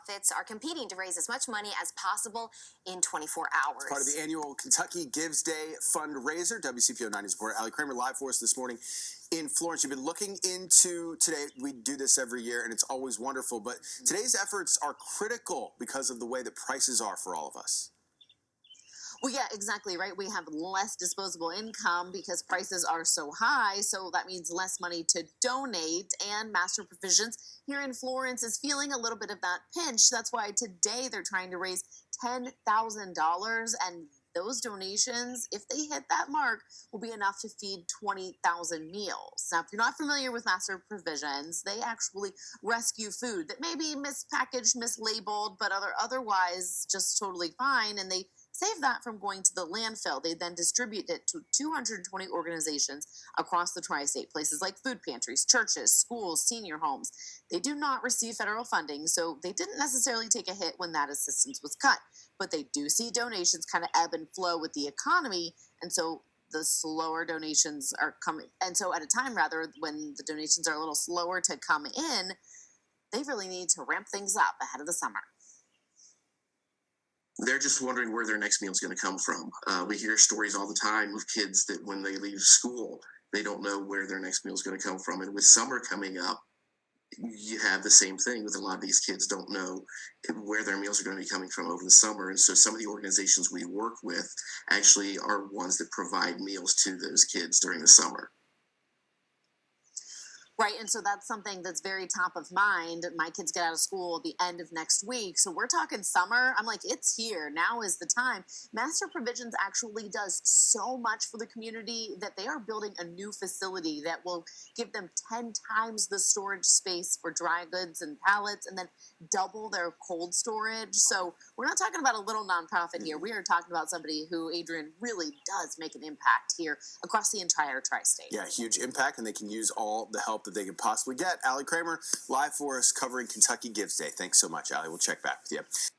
nonprofits are competing to raise as much money as possible in 24 hours. Part of the annual Kentucky Gives Day fundraiser. WCPO 90's reporter Allie Kramer live for us this morning in Florence. You've been looking into today. We do this every year, and it's always wonderful. But today's efforts are critical because of the way that prices are for all of us. Well, yeah, exactly, right? We have less disposable income because prices are so high, so that means less money to donate, and Master Provisions here in Florence is feeling a little bit of that pinch. That's why today they're trying to raise $10,000, and those donations, if they hit that mark, will be enough to feed 20,000 meals. Now, if you're not familiar with Master Provisions, they actually rescue food that may be mispackaged, mislabeled, but otherwise just totally fine, and they save that from going to the landfill. They then distribute it to 220 organizations across the tri-state, places like food pantries, churches, schools, senior homes. They do not receive federal funding, so they didn't necessarily take a hit when that assistance was cut. But they do see donations kind of ebb and flow with the economy, and so the slower donations are coming. And so at a time, rather, when the donations are a little slower to come in, they really need to ramp things up ahead of the summer. They're just wondering where their next meal is going to come from. We hear stories all the time of kids that when they leave school, they don't know where their next meal is going to come from. And with summer coming up, you have the same thing with a lot of these kids don't know where their meals are going to be coming from over the summer. And so some of the organizations we work with actually are ones that provide meals to those kids during the summer. Right, and so that's something that's very top of mind. My kids get out of school at the end of next week, so we're talking summer. I'm like, it's here. Now is the time. Master Provisions actually does so much for the community that they are building a new facility that will give them 10 times the storage space for dry goods and pallets, and then double their cold storage. So we're not talking about a little nonprofit here. We are talking about somebody who, Adrian, really does make an impact here across the entire tri-state. Yeah, huge impact, and they can use all the help that they could possibly get. Allie Kramer, live for us, covering Kentucky Gives Day. Thanks so much, Allie. We'll check back with you.